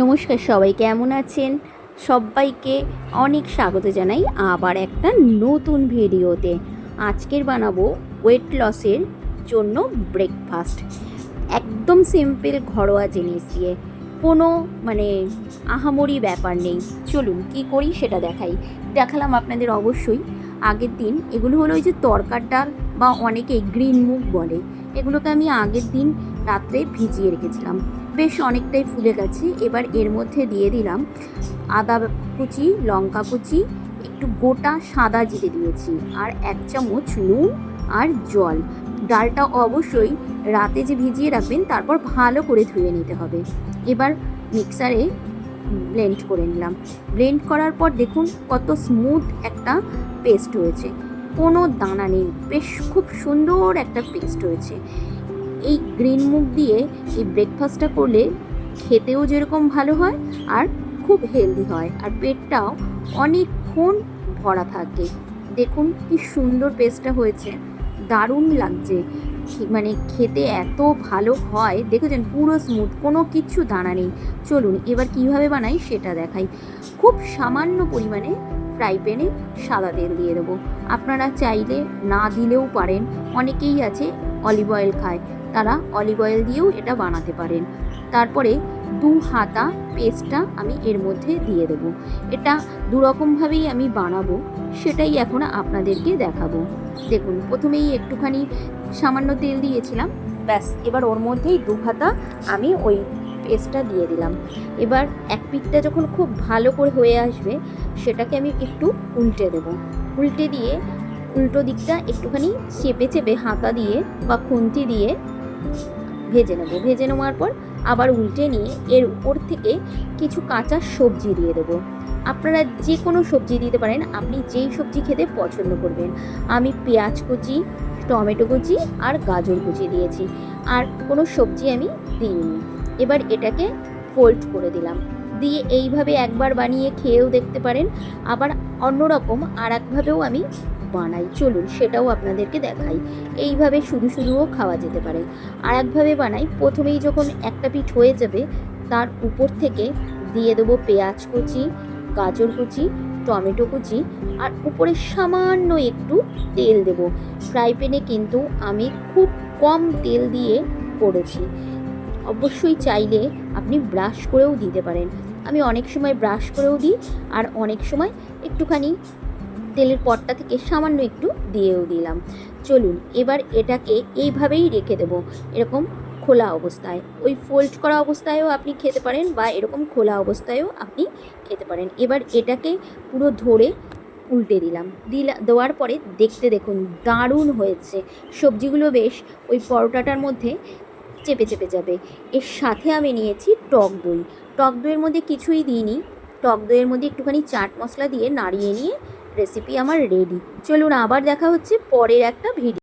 নমস্কার, সবাই কেমন আছেন? সবাইকে অনেক স্বাগত জানাই আবার একটা নতুন ভিডিওতে। আজকের বানাবো ওয়েট লসের জন্য ব্রেকফাস্ট। একদম সিম্পল ঘরোয়া জিনিস দিয়ে, কোনো আহামরি ব্যাপার নেই। চলুন কি করি সেটা দেখালাম আপনাদের অবশ্যই। আগের দিন এগুলো হলো ওই যে তরকার ডাল বা অনেকে গ্রিন মুগ বলে, এগুলোকে আমি আগের দিন রাত্রে ভিজিয়ে রেখেছিলাম। বেশ অনেকটাই ফুলে গেছে। এবার এর মধ্যে দিয়ে দিলাম আদা কুচি, লঙ্কা কুচি, একটু গোটা সাদা জিরে দিয়েছি, আর 1 চামচ নুন আর জল। ডালটা অবশ্যই রাতে যে ভিজিয়ে রাখবেন, তারপর ভালো করে ধুয়ে নিতে হবে। এবার মিক্সারে ব্লেন্ড করে নিলাম। ব্লেন্ড করার পর দেখুন কত স্মুথ একটা পেস্ট হয়েছে, কোনো দানা নেই। বেশ খুব সুন্দর একটা পেস্ট হয়েছে। এই গ্রিন মুগ দিয়ে এই ব্রেকফাস্টটা করলে খেতেও যেরকম ভালো হয় আর খুব হেলদি হয়, আর পেটটাও অনেকক্ষণ ভরা থাকে। দেখুন কি সুন্দর পেস্টটা হয়েছে, দারুণ লাগছে। খেতে এত ভালো হয়, দেখেছেন পুরো স্মুথ, কোনো কিচ্ছু দানা নেই। চলুন এবার কিভাবে বানাই সেটা দেখাই। খুব সামান্য পরিমাণে ফ্রাই প্যানে সাদা তেল দিয়ে দেবো। আপনারা চাইলে না দিলেও পারেন, অনেকেই আছে অলিভ অয়েল খায়, তারা অলিভ অয়েল দিয়েও এটা বানাতে পারেন। তারপরে 2 হাতা পেস্টটা আমি এর মধ্যে দিয়ে দেবো। এটা দুরকমভাবেই আমি বানাবো, সেটাই এখন আপনাদেরকে দেখাবো। দেখুন প্রথমেই একটুখানি সামান্য তেল দিয়েছিলাম, ব্যাস। এবার ওর মধ্যেই 2 হাতা আমি ওই পেস্টটা দিয়ে দিলাম। এবার এক পিঠটা যখন খুব ভালো করে হয়ে আসবে, সেটাকে আমি একটু উল্টে দেবো। উল্টে দিয়ে উল্টো দিকটা একটুখানি চেপে চেপে হাতা দিয়ে বা খুন্তি দিয়ে ভেজে নেব। ভেজে নেওয়ার পর আবার উল্টে নিয়ে এর উপর থেকে কিছু কাঁচা সবজি দিয়ে দেবো। আপনারা যে কোনো সবজি দিতে পারেন, আপনি যেই সবজি খেতে পছন্দ করবেন। আমি পেঁয়াজ কুচি, টমেটো কুচি আর গাজর কুচি দিয়েছি, আর কোনো সবজি আমি দিইনি। এবার এটাকে ফোল্ড করে দিলাম, দিয়ে এইভাবে একবার বানিয়ে খেয়েও দেখতে পারেন। আবার অন্যরকম আর একভাবেও আমি বানাই, চলুন সেটাও আপনাদেরকে দেখাই। এইভাবে শুধু শুধুও খাওয়া যেতে পারে। আর একভাবে বানাই, প্রথমেই যখন একটা পিঠ হয়ে যাবে, তার উপর থেকে দিয়ে দেবো পেঁয়াজ কুচি, গাজর কুচি, টমেটো কুচি, আর উপরে সামান্য একটু তেল দেব। ফ্রাই প্যানে কিন্তু আমি খুব কম তেল দিয়ে করেছি। অবশ্যই চাইলে আপনি ব্রাশ করেও দিতে পারেন। আমি অনেক সময় ব্রাশ করেও দিই, আর অনেক সময় একটুখানি তেলের পটটা থেকে সামান্য একটু দিয়েও দিলাম। চলুন এবার এটাকে এইভাবেই রেখে দেবো, এরকম খোলা অবস্থায়। ওই ফোল্ড করা অবস্থায়ও আপনি খেতে পারেন, বা এরকম খোলা অবস্থায়ও আপনি খেতে পারেন। এবার এটাকে পুরো ধরে উল্টে দেওয়ার পরে দেখতে দেখুন দারুণ হয়েছে। সবজিগুলো বেশ ওই পরোটাটার মধ্যে চেপে চেপে যাবে। এর সাথে আমি নিয়েছি টক দই। টক দইয়ের মধ্যে কিছুই দিইনি, টক দইয়ের মধ্যে একটুখানি চাট মশলা দিয়ে নাড়িয়ে নিয়ে রেসিপি আমার রেডি। চলুন আবার দেখা হচ্ছে পরের একটা ভিডিও।